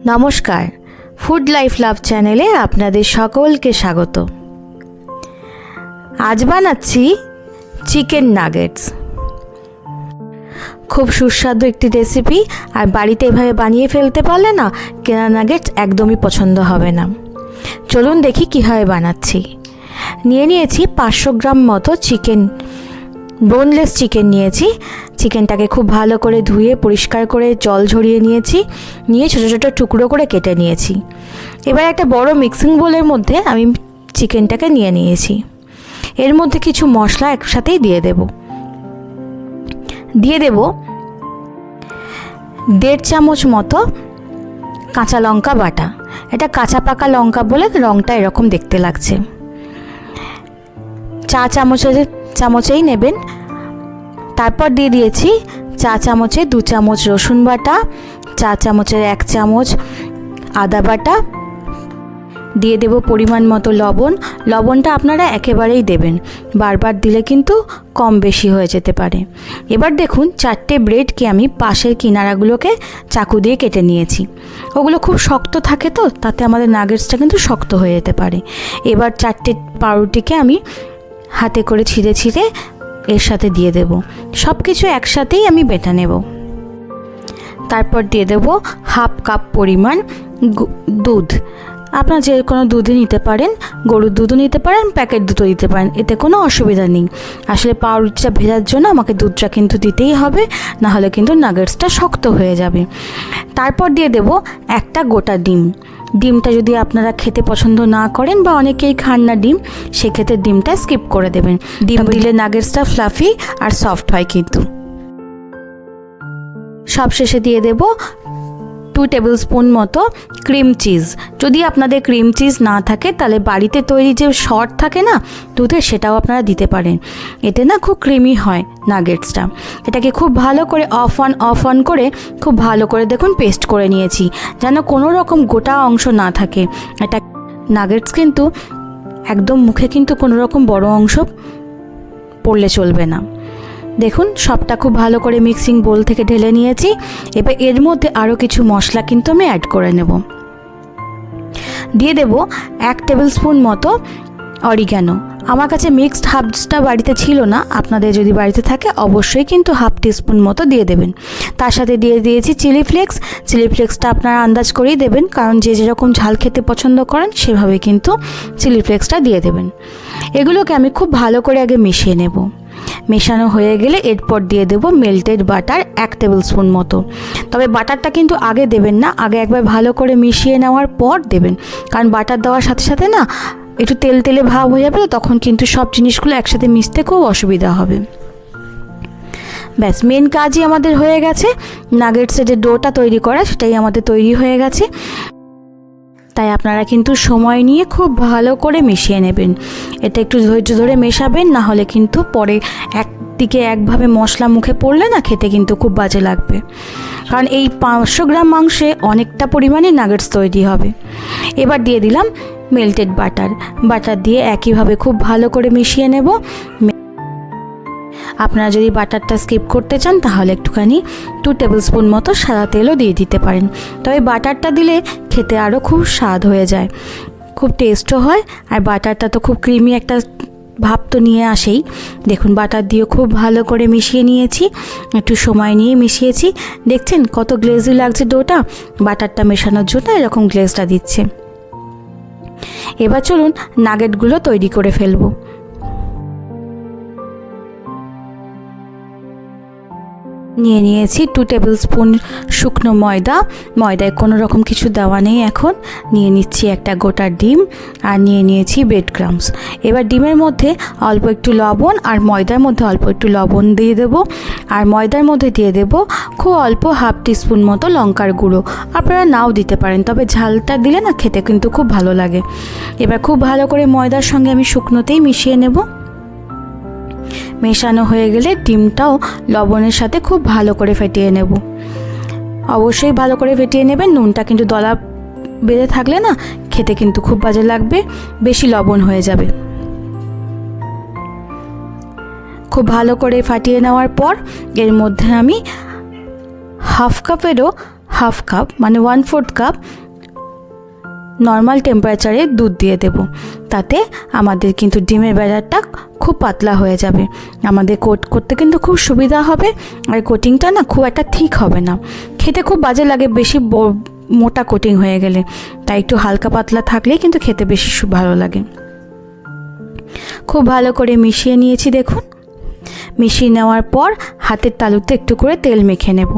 নমস্কার, food life love চ্যানেলে আপনাদের সকলকে স্বাগত। আজ বানাচ্ছি চিকেন নাগেটস। খুব সুস্বাদু একটি রেসিপি, আর বাড়িতে এভাবে বানিয়ে ফেলতে পারলে না কেনা নাগেটস একদমই পছন্দ হবে না। চলুন দেখি কীভাবে বানাচ্ছি। নিয়েছি 500 গ্রাম মতো চিকেন, বোনলেস চিকেন নিয়েছি। চিকেনটাকে খুব ভালো করে ধুয়ে পরিষ্কার করে জল ঝরিয়ে নিয়ে ছোটো ছোটো টুকরো করে কেটে নিয়েছি। এবার একটা বড় মিক্সিং বোলের মধ্যে আমি চিকেনটাকে নিয়েছি। এর মধ্যে কিছু মশলা একসাথেই দিয়ে দেব 1.5 চামচ মতো কাঁচা লঙ্কা বাটা। এটা কাঁচা পাকা লঙ্কা বলে রঙটা এরকম দেখতে লাগছে। চা চামচেই নেবেন। তারপর দিয়ে দিয়েছি চা চামচে 2 চামচ রসুন বাটা, চা চামচের 1 চামচ আদা বাটা, দিয়ে দেব পরিমাণ মতো লবণ। লবণটা আপনারা একেবারেই দেবেন, বারবার দিলে কিন্তু কম বেশি হয়ে যেতে পারে। এবার দেখুন 4টে ব্রেডকে আমি পাশের কিনারাগুলোকে চাকু দিয়ে কেটে নিয়েছি। ওগুলো খুব শক্ত থাকে, তো তাতে আমাদের নাগেটসটা কিন্তু শক্ত হয়ে যেতে পারে। এবার 4টে পাউরুটিকে আমি হাতে করে ছিঁড়ে এর সাথে দিয়ে দেব। সব কিছু একসাথেই আমি বেটে নেব। তারপর দিয়ে দেব 1/2 কাপ পরিমাণ দুধ। আপনারা যে কোনো দুধই নিতে পারেন, গরুর দুধও নিতে পারেন, প্যাকেট দুধও দিতে পারেন, এতে কোনো অসুবিধা নেই। আসলে পাউরুটিটা ভেজার জন্য আমাকে দুধটা কিন্তু দিতেই হবে, নাহলে কিন্তু নাগেটসটা শক্ত হয়ে যাবে। তারপর দিয়ে দেব একটা গোটা ডিম। ডিমটা যদি আপনারা খেতে পছন্দ না করেন বা অনেকেই খান না ডিম, সেক্ষেত্রে ডিমটা স্কিপ করে দেবেন। ডিম দিলে নাগেটসটা ফ্লাফি আর সফট হয় কিন্তু। সবশেষে দিয়ে দেব 2 টেবিল স্পুন মতো ক্রিম চিজ। যদি আপনাদের ক্রিম চিজ না থাকে তাহলে বাড়িতে তৈরি যে শর্ট থাকে না দুধের, সেটাও আপনারা দিতে পারেন। এতে না খুব ক্রিমি হয় নাগেটসটা। এটাকে খুব ভালো করে অফ অন করে খুব ভালো করে দেখুন পেস্ট করে নিয়েছি, যেন কোনো রকম গোটা অংশ না থাকে। এটা নাগেটস কিন্তু একদম মুখে কিন্তু কোনো রকম বড় অংশ পড়লে চলবে না। দেখুন সবটা খুব ভালো করে মিক্সিং বোল থেকে ঢেলে নিয়েছি। এবার এর মধ্যে আরও কিছু মশলা কিন্তু আমি অ্যাড করে নেব। দিয়ে দেব 1 টেবিল স্পুন মতো অরিগ্যানো। আমার কাছে মিক্সড হার্বসটা বাড়িতে ছিল না, আপনাদের যদি বাড়িতে থাকে অবশ্যই কিন্তু 1/2 টিস্পুন মতো দিয়ে দেবেন। তার সাথে দিয়ে দিয়েছি চিলি ফ্লেক্স। চিলি ফ্লেক্সটা আপনারা আন্দাজ করেই দেবেন, কারণ যে যেরকম ঝাল খেতে পছন্দ করেন সেভাবে কিন্তু চিলি ফ্লেক্সটা দিয়ে দেবেন। এগুলোকে আমি খুব ভালো করে আগে মিশিয়ে নেব। মেশানো হয়ে গেলে এরপর দিয়ে দেব মেল্টেড বাটার 1 টেবিল স্পুন মতো। তবে বাটারটা কিন্তু আগে দেবেন না, আগে একবার ভালো করে মিশিয়ে নেওয়ার পর দেবেন, কারণ বাটার দেওয়ার সাথে সাথে না একটু তেলে ভাব হয়ে যাবে, তখন কিন্তু সব জিনিসগুলো একসাথে মিশতে খুব অসুবিধা হবে। ব্যাস, মেন কাজই আমাদের হয়ে গেছে। নাগেটসের যে ডোটা তৈরি করা সেটাই আমাদের তৈরি হয়ে গেছে। তাই আপনারা কিন্তু সময় নিয়ে খুব ভালো করে মিশিয়ে নেবেন। এটা একটু ধৈর্য ধরে মেশাবেন, না হলে কিন্তু পরে একদিকে একভাবে মশলা মুখে পড়লে না খেতে কিন্তু খুব বাজে লাগবে। কারণ এই 500 গ্রাম মাংসে অনেকটা পরিমাণে নাগেটস তৈরি হবে। এবার দিয়ে দিলাম মেল্টেড বাটার দিয়ে একইভাবে খুব ভালো করে মিশিয়ে নেব। আপনারা যদি বাটারটা স্কিপ করতে চান তাহলে একটুখানি 2 টেবিল স্পুন মতো সাদা তেলও দিয়ে দিতে পারেন। তবে বাটারটা দিলে খেতে আরও খুব স্বাদ হয়ে যায়, খুব টেস্টও হয়। আর বাটারটা তো খুব ক্রিমি একটা ভাব তো নিয়ে আসেই। দেখুন বাটার দিয়ে খুব ভালো করে মিশিয়ে নিয়েছি, একটু সময় নিয়ে মিশিয়েছি। দেখছেন কত গ্লেজি লাগছে ডোটা, বাটারটা মেশানোর জন্য এরকম গ্লেজটা দিচ্ছে। এবার চলুন নাগেটগুলো তৈরি করে ফেলবো। নিয়েছি 2 টেবিল স্পুন শুকনো ময়দায় কোনো রকম কিছু দেওয়া নেই। এখন নিয়ে নিচ্ছি একটা গোটা ডিম, আর নিয়েছি ব্রেড ক্রাম্বস। এবার ডিমের মধ্যে অল্প একটু লবণ আর ময়দার মধ্যে অল্প একটু লবণ দিয়ে দেবো, আর ময়দার মধ্যে দিয়ে দেবো খুব অল্প 1/2 টিস্পুন মতো লঙ্কার গুঁড়ো। আপনারা নাও দিতে পারেন, তবে ঝালটা দিলে না খেতে কিন্তু খুব ভালো লাগে। এবার খুব ভালো করে ময়দার সঙ্গে আমি শুকনোতেই মিশিয়ে নেব। মেশানো হয়ে গেলে ডিমটাও লবণের সাথে খুব ভালো করে ফেটিয়ে নেব। অবশ্যই ভালো করে ফেটিয়ে নেবেন, নুনটা কিন্তু দলা বেঁধে থাকলে না খেতে কিন্তু খুব বাজে লাগবে, বেশি লবণ হয়ে যাবে। খুব ভালো করে ফাটিয়ে নেওয়ার পর এর মধ্যে আমি 1/2 কাপেরও হাফ কাপ মানে 1/4 কাপ নর্মাল টেম্পারেচারে দুধ দিয়ে দেব। তাতে আমাদের কিন্তু ডিমের ব্যাটারটা খুব পাতলা হয়ে যাবে, আমাদের কোট করতে কিন্তু খুব সুবিধা হবে। আর কোটিংটা না খুব একটা ঠিক হবে না, খেতে খুব বাজে লাগে বেশি মোটা কোটিং হয়ে গেলে। তাই একটু হালকা পাতলা থাকলেই কিন্তু খেতে বেশি ভালো লাগে। খুব ভালো করে মিশিয়ে নিয়েছি দেখুন। মিশিয়ে নেওয়ার পর হাতের তালুতে একটু করে তেল মেখে নেব।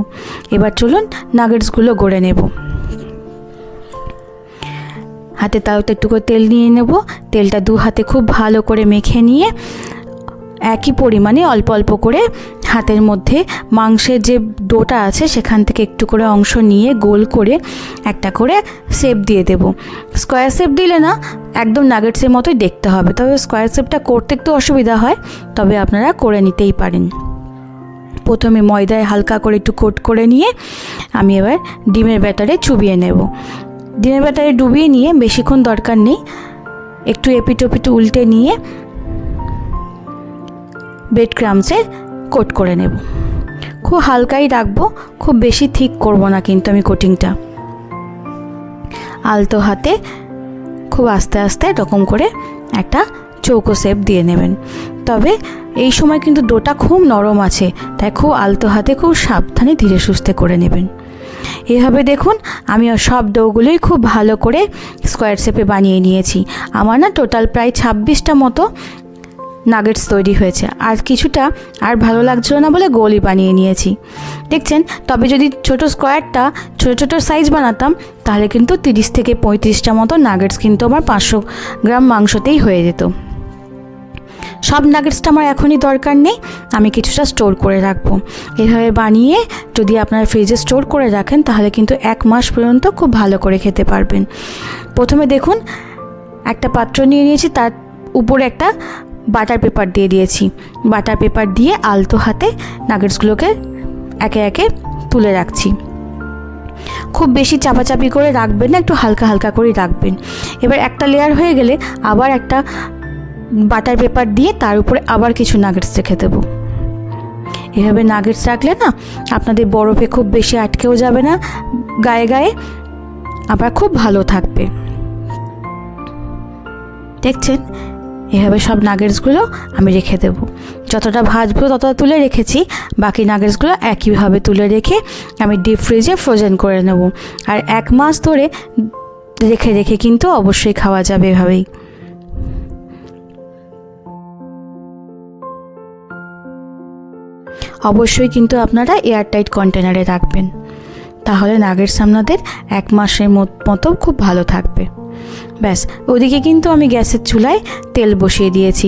এবার চলুন নাগেটসগুলো গড়ে নেব। হাতের তালুতে একটু করে তেল নিয়ে নেব। তেলটা 2 হাতে খুব ভালো করে মেখে নিয়ে একই পরিমাণে অল্প অল্প করে হাতের মধ্যে মাংসের যে ডোটা আছে সেখান থেকে একটু করে অংশ নিয়ে গোল করে একটা করে শেপ দিয়ে দেব। স্কোয়ার শেপ দিলে না একদম নাগেটসের মতোই দেখতে হবে, তবে স্কোয়ার শেপটা করতে একটু অসুবিধা হয়, তবে আপনারা করে নিতেই পারেন। প্রথমে ময়দায় হালকা করে একটু কোট করে নিয়ে আমি এবার ডিমের ব্যাটারে চুবিয়ে নেব। ডিমের ব্যাটারে ডুবিয়ে নিয়ে বেশিক্ষণ দরকার নেই, একটু এপিটোপিটো উল্টে নিয়ে ব্রেড ক্রাম্বসে কোট করে নেব। খুব হালকাই রাখবো, খুব বেশি ঠিক করব না কিন্তু আমি কোটিংটা। আলতো হাতে খুব আস্তে আস্তে এরকম করে একটা চৌকো শেপ দিয়ে নেবেন। তবে এই সময় কিন্তু ডোটা খুব নরম আছে, তাই খুব আলতো হাতে খুব সাবধানে ধীরে সুস্থে করে নেবেন। এভাবে দেখুন আমি সব ডোগুলোই খুব ভালো করে স্কোয়ার শেপে বানিয়ে নিয়েছি। আমার না টোটাল প্রায় 26টা মতো নাগেটস তৈরি হয়েছে। আর কিছুটা আর ভালো লাগছিল না বলে গোলই বানিয়ে নিয়েছি দেখছেন। তবে যদি ছোটো স্কোয়ারটা ছোটো ছোটো সাইজ বানাতাম তাহলে কিন্তু 30 থেকে 35টা মতো নাগেটস কিন্তু আমার 500 গ্রাম মাংসতেই হয়ে যেত। সব নাগেটসটা আমার এখনই দরকার নেই, আমি কিছুটা স্টোর করে রাখবো। এভাবে বানিয়ে যদি আপনারা ফ্রিজে স্টোর করে রাখেন তাহলে কিন্তু 1 মাস পর্যন্ত খুব ভালো করে খেতে পারবেন। প্রথমে দেখুন একটা পাত্র নিয়ে নিয়েছি, তার উপরে একটা বাটার পেপার দিয়ে দিয়েছি। বাটার পেপার দিয়ে আলতো হাতে নাগেটসগুলোকে একে একে তুলে রাখছি। খুব বেশি চাপাচাপি করে রাখবেন না, একটু হালকা হালকা করেই রাখবেন। এবার একটা লেয়ার হয়ে গেলে আবার একটা বাটার পেপার দিয়ে তার উপরে আবার কিছু নাগেটস রেখে দেবো। এভাবে নাগেটস রাখলে না আপনাদের বরফে খুব বেশি আটকেও যাবে না গায়ে গায়ে, আবার খুব ভালো থাকবে। দেখছেন এভাবে সব নাগেটসগুলো আমি রেখে দেব। যতটা ভাজবো ততটা তুলে রেখেছি, বাকি নাগেটসগুলো একইভাবে তুলে রেখে আমি ডিপ ফ্রিজে ফ্রোজেন করে নেব। আর 1 মাস ধরে রেখে রেখে কিন্তু অবশ্যই খাওয়া যাবে এভাবেই। অবশ্যই কিন্তু আপনারা এয়ারটাইট কন্টেনারে রাখবেন, তাহলে নাগেটস আপনাদের 1 মাসের মতো খুব ভালো থাকবে। ব্যাস, ওদিকে কিন্তু আমি গ্যাসের চুলায় তেল বসিয়ে দিয়েছি।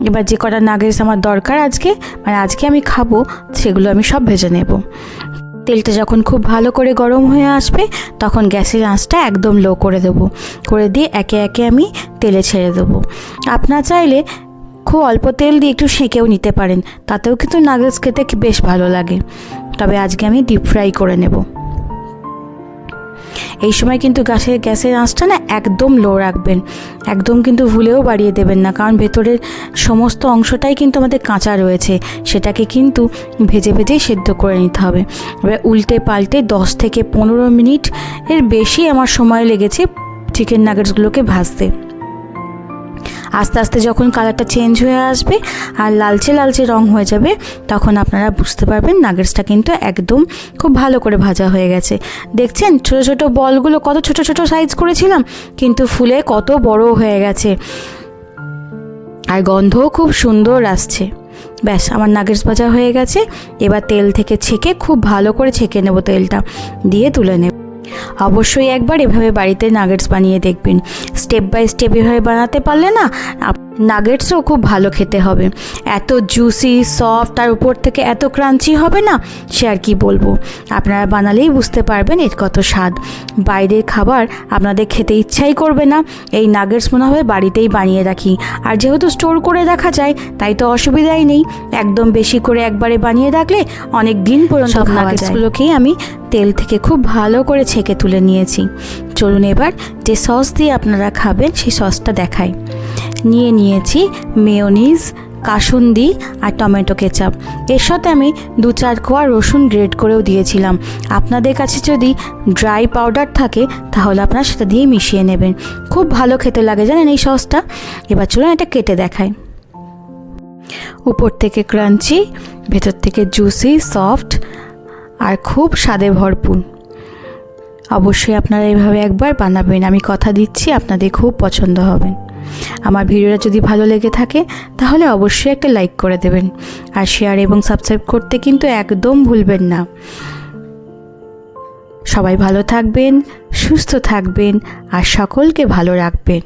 এবার যে কটা নাগেটস আমার দরকার আজকে আমি খাবো সেগুলো আমি সব ভেজে নেব। তেলটা যখন খুব ভালো করে গরম হয়ে আসবে তখন গ্যাসের আঁচটা একদম লো করে দেবো, করে দিয়ে একে একে আমি তেলে ছেড়ে দেবো। আপনারা চাইলে খুব অল্প তেল দিয়ে একটু সেঁকেও নিতে পারেন, তাতেও কিন্তু নাগেটস খেতে বেশ ভালো লাগে। তবে আজকে আমি ডিপ ফ্রাই করে নেব। এই সময় কিন্তু গ্যাসের আঁচটা না একদম লো রাখবেন, একদম কিন্তু ভুলেও বাড়িয়ে দেবেন না, কারণ ভেতরের সমস্ত অংশটাই কিন্তু আমাদের কাঁচা রয়েছে, সেটাকে কিন্তু ভেজে ভেজেই সেদ্ধ করে নিতে হবে। এবার উল্টে পাল্টে 10 থেকে 15 মিনিট এর বেশি আমার সময় লেগেছে চিকেন নাগেটসগুলোকে ভাজতে। আস্তে আস্তে যখন কালারটা চেঞ্জ হয়ে আসবে আর লালচে লালচে রং হয়ে যাবে তখন আপনারা বুঝতে পারবেন নাগেটসটা কিন্তু একদম খুব ভালো করে ভাজা হয়ে গেছে। দেখছেন ছোট ছোট বলগুলো কত ছোট ছোট সাইজ করেছিলাম, কিন্তু ফুলে কত বড় হয়ে গেছে আর গন্ধও খুব সুন্দর আসছে। ব্যাস, আমার নাগেটস ভাজা হয়ে গেছে। এবার তেল থেকে ছেঁকে খুব ভালো করে ছেঁকে নেব, তেলটা দিয়ে তুলে নেব। অবশ্যই একবার এভাবে বাড়িতে নাগেটস বানিয়ে দেখবেন। স্টেপ বাই স্টেপ এভাবে বানাতে পারলে না নাগেটসও খুব ভালো খেতে হবে। এত জুসি সফট আর উপর থেকে এত ক্রাঞ্চি হবে না, সে আর কি বলবো। আপনারা বানালেই বুঝতে পারবেন এর কত স্বাদ। বাইরের খাবার আপনাদের খেতে ইচ্ছাই করবে না। এই নাগেটস মনে হবে বাড়িতেই বানিয়ে রাখি, আর যেহেতু স্টোর করে রাখা যায় তাই তো অসুবিধাই নেই। একদম বেশি করে একবারে বানিয়ে রাখলে অনেক দিন পর্যন্ত খাওয়া যায়। নাগেটসগুলোকেই আমি তেল থেকে খুব ভালো করে ছেঁকে তুলে নিয়েছি। চলুন এবার যে সস দিয়ে আপনারা খাবেন সেই সসটা দেখাই। নিয়েছি মেয়োনিজ, কাসুন্দি আর টমেটো কেচাপ। এর সাথে আমি 2-4 কোয়া রসুন গ্রেট করেও দিয়েছিলাম। আপনাদের কাছে যদি ড্রাই পাউডার থাকে তাহলে আপনারা সেটা দিয়ে মিশিয়ে নেবেন। খুব ভালো খেতে লাগে জানেন এই সসটা। এবার চলুন এটা কেটে দেখাই। উপর থেকে ক্রাঞ্চি, ভেতর থেকে জুসি, সফট আর খুব স্বাদে ভরপুর। অবশ্যই আপনারা এইভাবে একবার বানাবেন, আমি কথা দিচ্ছি আপনাদের খুব পছন্দ হবে। আমার ভিডিওটা যদি ভালো লেগে থাকে তাহলে অবশ্যই একটা লাইক করে দেবেন, আর শেয়ার এবং সাবস্ক্রাইব করতে কিন্তু একদম ভুলবেন না। সবাই ভালো থাকবেন, সুস্থ থাকবেন আর সকলকে ভালো রাখবেন।